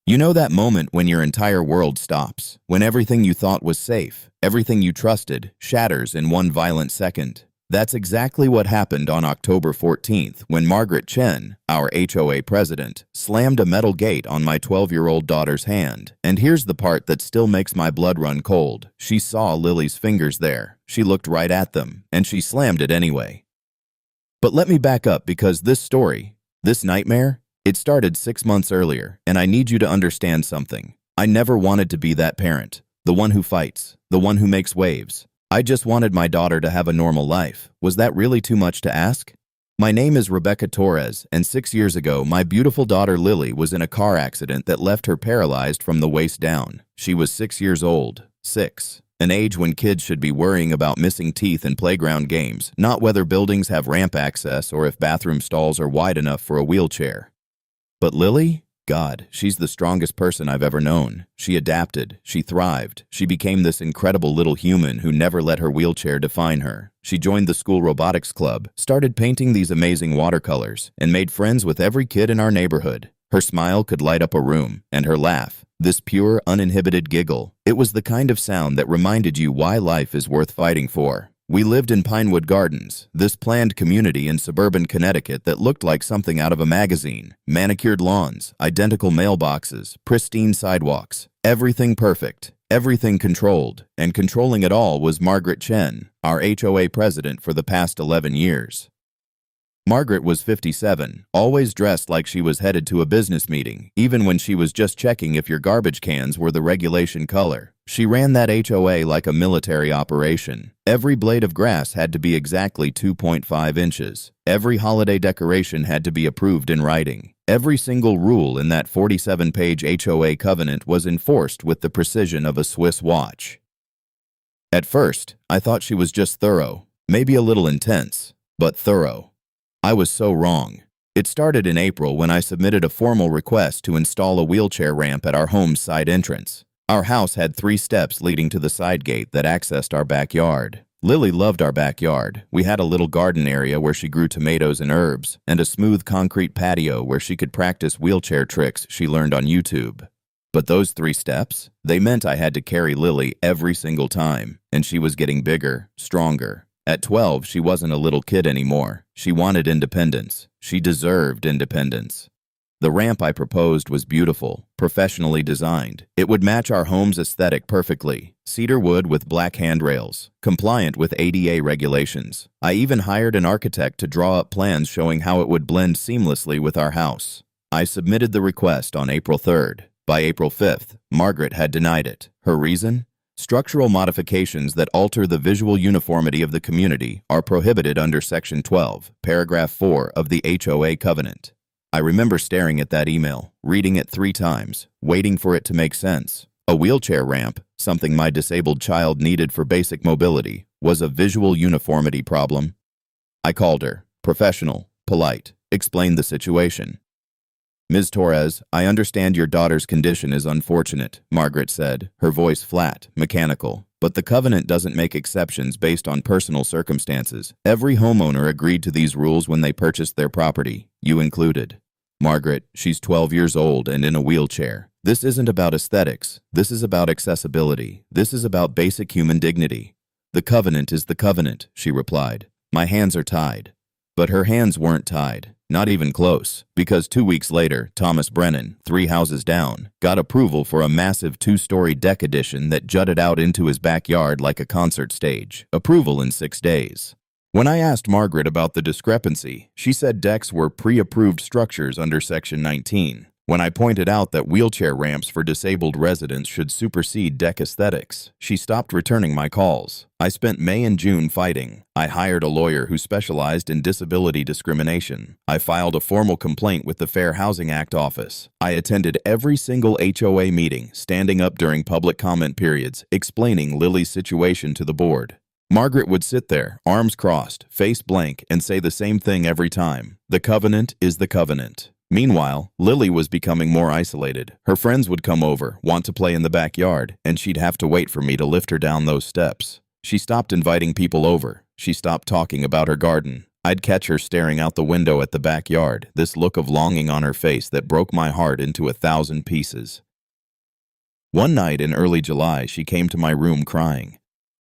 You know that moment when your entire world stops, when everything you thought was safe, everything you trusted, shatters in one violent second. That's exactly what happened on October 14th when Margaret Chen, our HOA president, slammed a metal gate on my 12-year-old daughter's hand. And here's the part that still makes my blood run cold. She saw Lily's fingers there. She looked right at them, and she slammed it anyway. But let me back up because this story, this nightmare, it started 6 months earlier, and I need you to understand something. I never wanted to be that parent, the one who fights, the one who makes waves. I just wanted my daughter to have a normal life. Was that really too much to ask? My name is Rebecca Torres, and 6 years ago, my beautiful daughter Lily was in a car accident that left her paralyzed from the waist down. She was 6 years old. 6. An age when kids should be worrying about missing teeth in playground games, not whether buildings have ramp access or if bathroom stalls are wide enough for a wheelchair. But Lily? God, she's the strongest person I've ever known. She adapted, she thrived, she became this incredible little human who never let her wheelchair define her. She joined the school robotics club, started painting these amazing watercolors, and made friends with every kid in our neighborhood. Her smile could light up a room, and her laugh, this pure, uninhibited giggle, it was the kind of sound that reminded you why life is worth fighting for. We lived in Pinewood Gardens, this planned community in suburban Connecticut that looked like something out of a magazine. Manicured lawns, identical mailboxes, pristine sidewalks, everything perfect, everything controlled, and controlling it all was Margaret Chen, our HOA president for the past 11 years. Margaret was 57, always dressed like she was headed to a business meeting, even when she was just checking if your garbage cans were the regulation color. She ran that HOA like a military operation. Every blade of grass had to be exactly 2.5 inches. Every holiday decoration had to be approved in writing. Every single rule in that 47-page HOA covenant was enforced with the precision of a Swiss watch. At first, I thought she was just thorough, maybe a little intense, but thorough. I was so wrong. It started in April when I submitted a formal request to install a wheelchair ramp at our home's side entrance. Our house had 3 steps leading to the side gate that accessed our backyard. Lily loved our backyard. We had a little garden area where she grew tomatoes and herbs, and a smooth concrete patio where she could practice wheelchair tricks she learned on YouTube. But those 3 steps, they meant I had to carry Lily every single time, and she was getting bigger, stronger. At 12, she wasn't a little kid anymore. She wanted independence. She deserved independence. The ramp I proposed was beautiful, professionally designed. It would match our home's aesthetic perfectly. Cedar wood with black handrails, compliant with ADA regulations. I even hired an architect to draw up plans showing how it would blend seamlessly with our house. I submitted the request on April 3rd. By April 5th, Margaret had denied it. Her reason? Structural modifications that alter the visual uniformity of the community are prohibited under Section 12, Paragraph 4 of the HOA Covenant. I remember staring at that email, reading it 3 times, waiting for it to make sense. A wheelchair ramp, something my disabled child needed for basic mobility, was a visual uniformity problem. I called her, professional, polite, explained the situation. Ms. Torres, I understand your daughter's condition is unfortunate, Margaret said, her voice flat, mechanical. But the covenant doesn't make exceptions based on personal circumstances. Every homeowner agreed to these rules when they purchased their property, you included. Margaret, she's 12 years old and in a wheelchair. This isn't about aesthetics. This is about accessibility. This is about basic human dignity. The covenant is the covenant, she replied. My hands are tied. But her hands weren't tied. Not even close, because 2 weeks later, Thomas Brennan, 3 houses down, got approval for a massive 2-story deck addition that jutted out into his backyard like a concert stage. Approval in 6 days. When I asked Margaret about the discrepancy, she said decks were pre-approved structures under Section 19. When I pointed out that wheelchair ramps for disabled residents should supersede deck aesthetics, she stopped returning my calls. I spent May and June fighting. I hired a lawyer who specialized in disability discrimination. I filed a formal complaint with the Fair Housing Act office. I attended every single HOA meeting, standing up during public comment periods, explaining Lily's situation to the board. Margaret would sit there, arms crossed, face blank, and say the same thing every time. The covenant is the covenant. Meanwhile, Lily was becoming more isolated. Her friends would come over, want to play in the backyard, and she'd have to wait for me to lift her down those steps. She stopped inviting people over. She stopped talking about her garden. I'd catch her staring out the window at the backyard, this look of longing on her face that broke my heart into 1,000 pieces. One night in early July, she came to my room crying.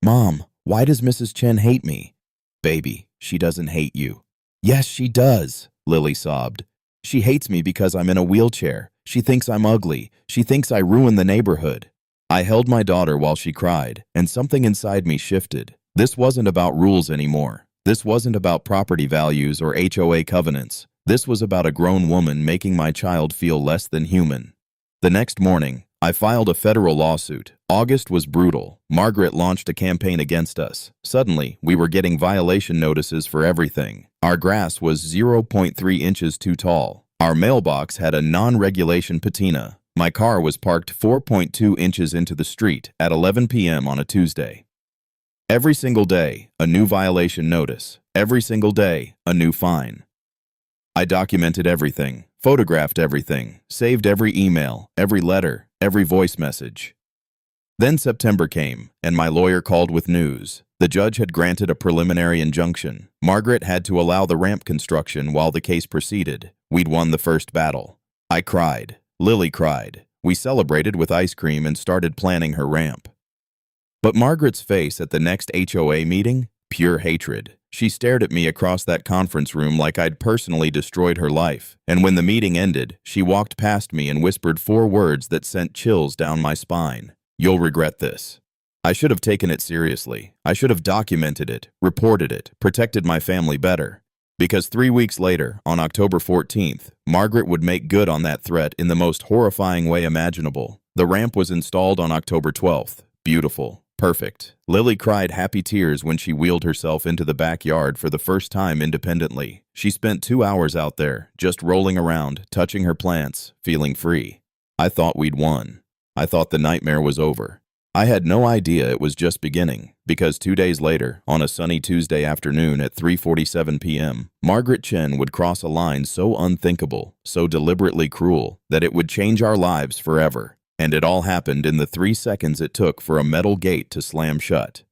"Mom, why does Mrs. Chen hate me?" "Baby, she doesn't hate you." "Yes, she does," Lily sobbed. "She hates me because I'm in a wheelchair. She thinks I'm ugly. She thinks I ruin the neighborhood." I held my daughter while she cried, and something inside me shifted. This wasn't about rules anymore. This wasn't about property values or HOA covenants. This was about a grown woman making my child feel less than human. The next morning, I filed a federal lawsuit. August was brutal. Margaret launched a campaign against us. Suddenly, we were getting violation notices for everything. Our grass was 0.3 inches too tall. Our mailbox had a non-regulation patina. My car was parked 4.2 inches into the street at 11 p.m. on a Tuesday. Every single day, a new violation notice. Every single day, a new fine. I documented everything, photographed everything, saved every email, every letter, every voice message. Then September came, and my lawyer called with news. The judge had granted a preliminary injunction. Margaret had to allow the ramp construction while the case proceeded. We'd won the first battle. I cried. Lily cried. We celebrated with ice cream and started planning her ramp. But Margaret's face at the next HOA meeting? Pure hatred. She stared at me across that conference room like I'd personally destroyed her life. And when the meeting ended, she walked past me and whispered 4 words that sent chills down my spine. "You'll regret this." I should have taken it seriously. I should have documented it, reported it, protected my family better. Because 3 weeks later, on October 14th, Margaret would make good on that threat in the most horrifying way imaginable. The ramp was installed on October 12th. Beautiful. Perfect. Lily cried happy tears when she wheeled herself into the backyard for the first time independently. She spent 2 hours out there, just rolling around, touching her plants, feeling free. I thought we'd won. I thought the nightmare was over. I had no idea it was just beginning, because 2 days later, on a sunny Tuesday afternoon at 3:47 p.m., Margaret Chen would cross a line so unthinkable, so deliberately cruel, that it would change our lives forever. And it all happened in the 3 seconds it took for a metal gate to slam shut.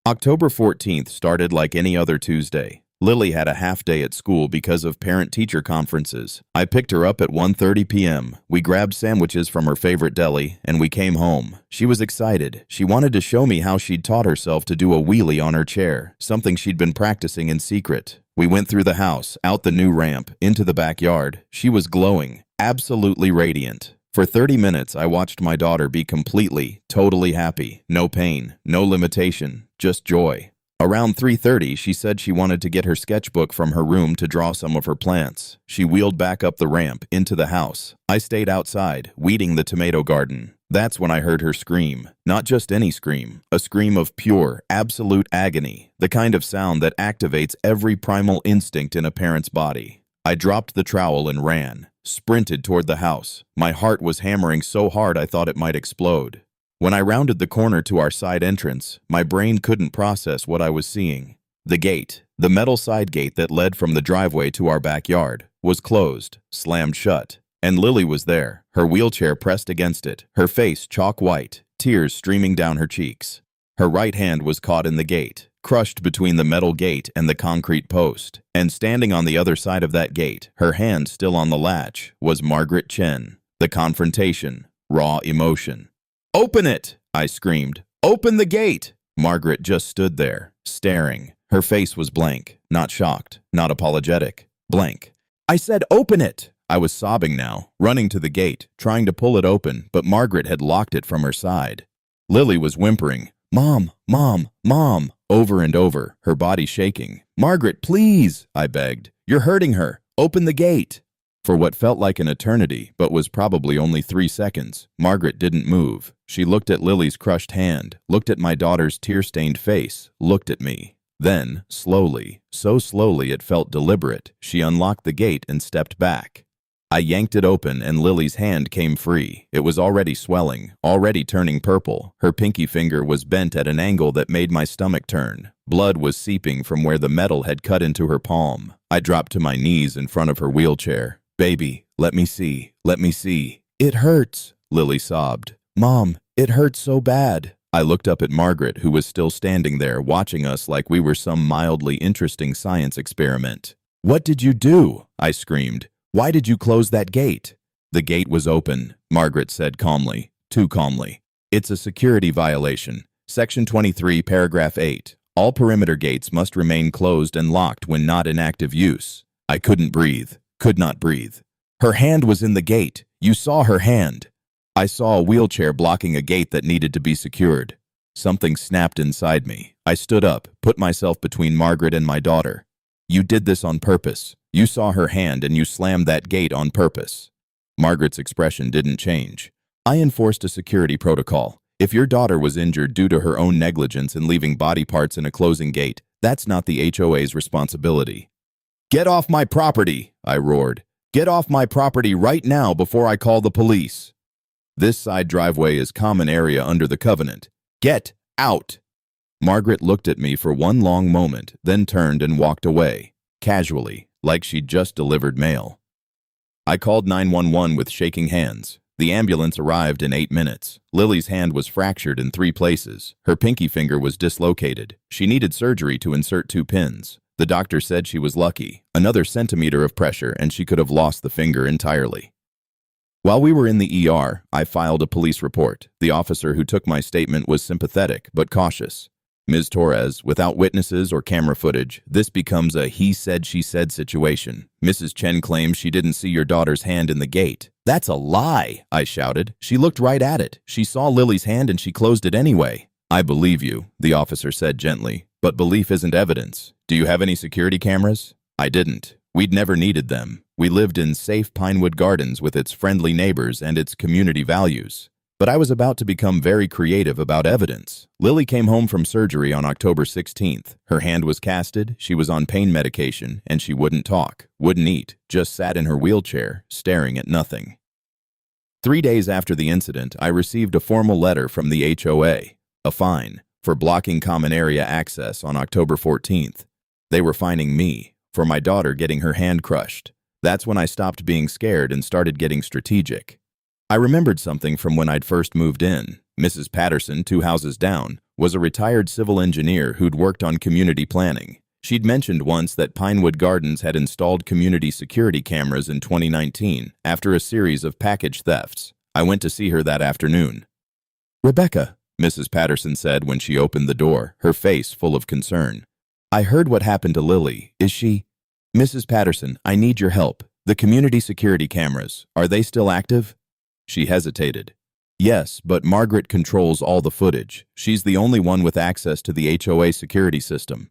October 14th started like any other Tuesday. Lily had a half day at school because of parent-teacher conferences. I picked her up at 1:30 p.m. We grabbed sandwiches from her favorite deli, and we came home. She was excited. She wanted to show me how she'd taught herself to do a wheelie on her chair, something she'd been practicing in secret. We went through the house, out the new ramp, into the backyard. She was glowing, absolutely radiant. For 30 minutes, I watched my daughter be completely, totally happy. No pain, no limitation, just joy. Around 3:30, she said she wanted to get her sketchbook from her room to draw some of her plants. She wheeled back up the ramp, into the house. I stayed outside, weeding the tomato garden. That's when I heard her scream. Not just any scream, a scream of pure, absolute agony, the kind of sound that activates every primal instinct in a parent's body. I dropped the trowel and ran. Sprinted toward the house. My heart was hammering so hard I thought it might explode. When I rounded the corner to our side entrance, my brain couldn't process what I was seeing. The gate, the metal side gate that led from the driveway to our backyard, was closed, slammed shut. And Lily was there, her wheelchair pressed against it, her face chalk white, tears streaming down her cheeks. Her right hand was caught in the gate, crushed between the metal gate and the concrete post. And standing on the other side of that gate, her hand still on the latch, was Margaret Chen. The confrontation, raw emotion. "Open it!" I screamed. "Open the gate!" Margaret just stood there, staring. Her face was blank, not shocked, not apologetic. Blank. "I said open it!" I was sobbing now, running to the gate, trying to pull it open, but Margaret had locked it from her side. Lily was whimpering, "Mom, Mom, Mom," over and over, her body shaking. "Margaret, please," I begged. "You're hurting her. Open the gate." For what felt like an eternity, but was probably only 3 seconds, Margaret didn't move. She looked at Lily's crushed hand, looked at my daughter's tear-stained face, looked at me. Then, slowly, so slowly it felt deliberate, she unlocked the gate and stepped back. I yanked it open and Lily's hand came free. It was already swelling, already turning purple. Her pinky finger was bent at an angle that made my stomach turn. Blood was seeping from where the metal had cut into her palm. I dropped to my knees in front of her wheelchair. "Baby, let me see, let me see." "It hurts," Lily sobbed. "Mom, it hurts so bad." I looked up at Margaret, who was still standing there, watching us like we were some mildly interesting science experiment. "What did you do?" I screamed. "Why did you close that gate?" "The gate was open," Margaret said calmly, too calmly. "It's a security violation. Section 23, paragraph 8. All perimeter gates must remain closed and locked when not in active use." I couldn't breathe, could not breathe. "Her hand was in the gate. You saw her hand." "I saw a wheelchair blocking a gate that needed to be secured." Something snapped inside me. I stood up, put myself between Margaret and my daughter. "You did this on purpose. You saw her hand and you slammed that gate on purpose." Margaret's expression didn't change. "I enforced a security protocol. If your daughter was injured due to her own negligence in leaving body parts in a closing gate, that's not the HOA's responsibility." "Get off my property!" I roared. "Get off my property right now before I call the police. This side driveway is common area under the covenant. Get out!" Margaret looked at me for one long moment, then turned and walked away, casually, like she'd just delivered mail. I called 911 with shaking hands. The ambulance arrived in 8 minutes. Lily's hand was fractured in 3 places. Her pinky finger was dislocated. She needed surgery to insert 2 pins. The doctor said she was lucky. Another centimeter of pressure and she could have lost the finger entirely. While we were in the ER, I filed a police report. The officer who took my statement was sympathetic but cautious. "Ms. Torres, without witnesses or camera footage, this becomes a he said, she said situation. Mrs. Chen claims she didn't see your daughter's hand in the gate." "That's a lie," I shouted. "She looked right at it. She saw Lily's hand and she closed it anyway." "I believe you," the officer said gently, "but belief isn't evidence. Do you have any security cameras?" I didn't. We'd never needed them. We lived in safe Pinewood Gardens with its friendly neighbors and its community values. But I was about to become very creative about evidence. Lily came home from surgery on October 16th. Her hand was casted, she was on pain medication, and she wouldn't talk, wouldn't eat, just sat in her wheelchair, staring at nothing. 3 days after the incident, I received a formal letter from the HOA, a fine, for blocking common area access on October 14th. They were fining me for my daughter getting her hand crushed. That's when I stopped being scared and started getting strategic. I remembered something from when I'd first moved in. Mrs. Patterson, 2 houses down, was a retired civil engineer who'd worked on community planning. She'd mentioned once that Pinewood Gardens had installed community security cameras in 2019 after a series of package thefts. I went to see her that afternoon. "Rebecca," Mrs. Patterson said when she opened the door, her face full of concern. "I heard what happened to Lily. Is she—" "Mrs. Patterson, I need your help. The community security cameras, are they still active?" She hesitated. "Yes, but Margaret controls all the footage. She's the only one with access to the HOA security system."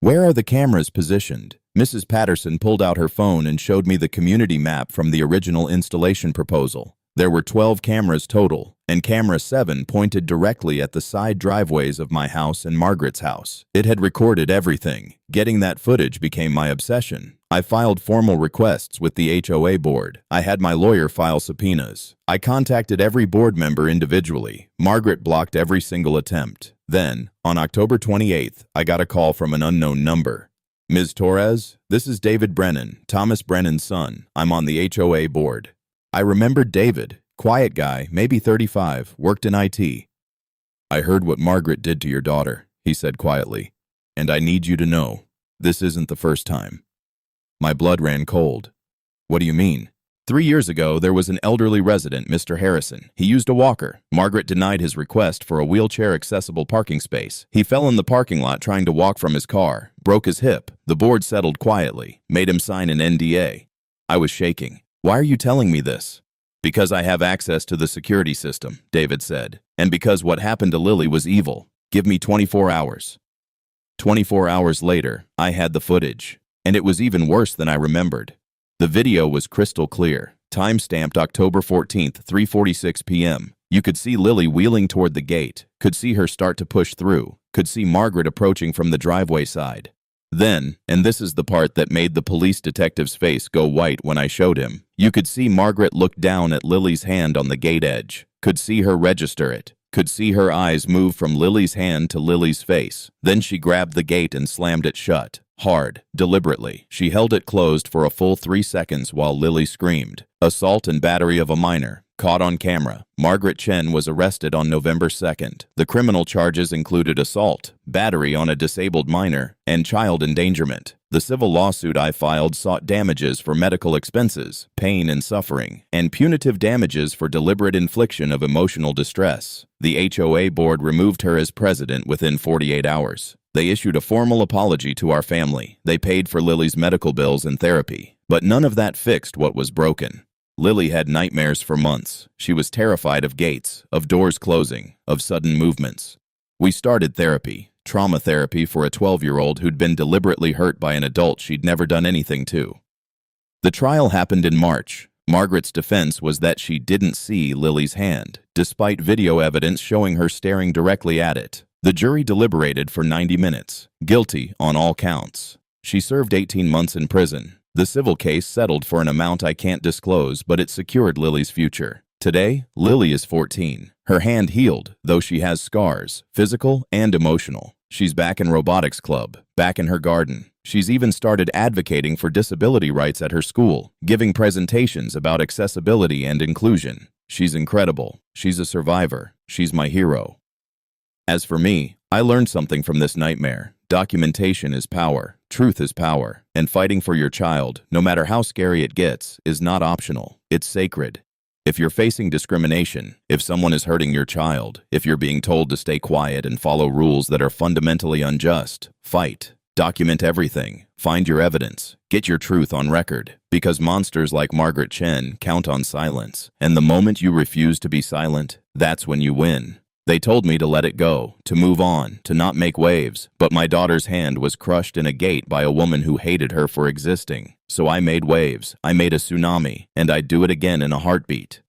"Where are the cameras positioned?" Mrs. Patterson pulled out her phone and showed me the community map from the original installation proposal. There were 12 cameras total, and camera 7 pointed directly at the side driveways of my house and Margaret's house. It had recorded everything. Getting that footage became my obsession. I filed formal requests with the HOA board. I had my lawyer file subpoenas. I contacted every board member individually. Margaret blocked every single attempt. Then, on October 28th, I got a call from an unknown number. "Ms. Torres, this is David Brennan, Thomas Brennan's son. I'm on the HOA board." I remembered David, quiet guy, maybe 35, worked in IT. "I heard what Margaret did to your daughter," he said quietly, "and I need you to know, this isn't the first time." My blood ran cold. "What do you mean?" 3 years ago, there was an elderly resident, Mr. Harrison. He used a walker. Margaret denied his request for a wheelchair-accessible parking space. He fell in the parking lot trying to walk from his car, broke his hip. The board settled quietly, made him sign an NDA. I was shaking. "Why are you telling me this?" "Because I have access to the security system," David said. "And because what happened to Lily was evil. Give me 24 hours. 24 hours later, I had the footage. And it was even worse than I remembered. The video was crystal clear, time-stamped October 14th, 3:46 p.m. You could see Lily wheeling toward the gate, could see her start to push through, could see Margaret approaching from the driveway side. Then, and this is the part that made the police detective's face go white when I showed him, you could see Margaret look down at Lily's hand on the gate edge, could see her register it, could see her eyes move from Lily's hand to Lily's face. Then she grabbed the gate and slammed it shut. Hard, deliberately. She held it closed for a full 3 seconds while Lily screamed. Assault and battery of a minor. Caught on camera, Margaret Chen was arrested on November 2nd. The criminal charges included assault, battery on a disabled minor, and child endangerment. The civil lawsuit I filed sought damages for medical expenses, pain and suffering, and punitive damages for deliberate infliction of emotional distress. The HOA board removed her as president within 48 hours. They issued a formal apology to our family. They paid for Lily's medical bills and therapy. But none of that fixed what was broken. Lily had nightmares for months. She was terrified of gates, of doors closing, of sudden movements. We started therapy, trauma therapy for a 12-year-old who'd been deliberately hurt by an adult she'd never done anything to. The trial happened in March. Margaret's defense was that she didn't see Lily's hand, despite video evidence showing her staring directly at it. The jury deliberated for 90 minutes, guilty on all counts. She served 18 months in prison. The civil case settled for an amount I can't disclose, but it secured Lily's future. Today, Lily is 14. Her hand healed, though she has scars, physical and emotional. She's back in robotics club, back in her garden. She's even started advocating for disability rights at her school, giving presentations about accessibility and inclusion. She's incredible. She's a survivor. She's my hero. As for me, I learned something from this nightmare. Documentation is power, truth is power, and fighting for your child, no matter how scary it gets, is not optional. It's sacred. If you're facing discrimination, if someone is hurting your child, if you're being told to stay quiet and follow rules that are fundamentally unjust, fight. Document everything. Find your evidence. Get your truth on record. Because monsters like Margaret Chen count on silence. And the moment you refuse to be silent, that's when you win. They told me to let it go, to move on, to not make waves, but my daughter's hand was crushed in a gate by a woman who hated her for existing. So I made waves, I made a tsunami, and I'd do it again in a heartbeat.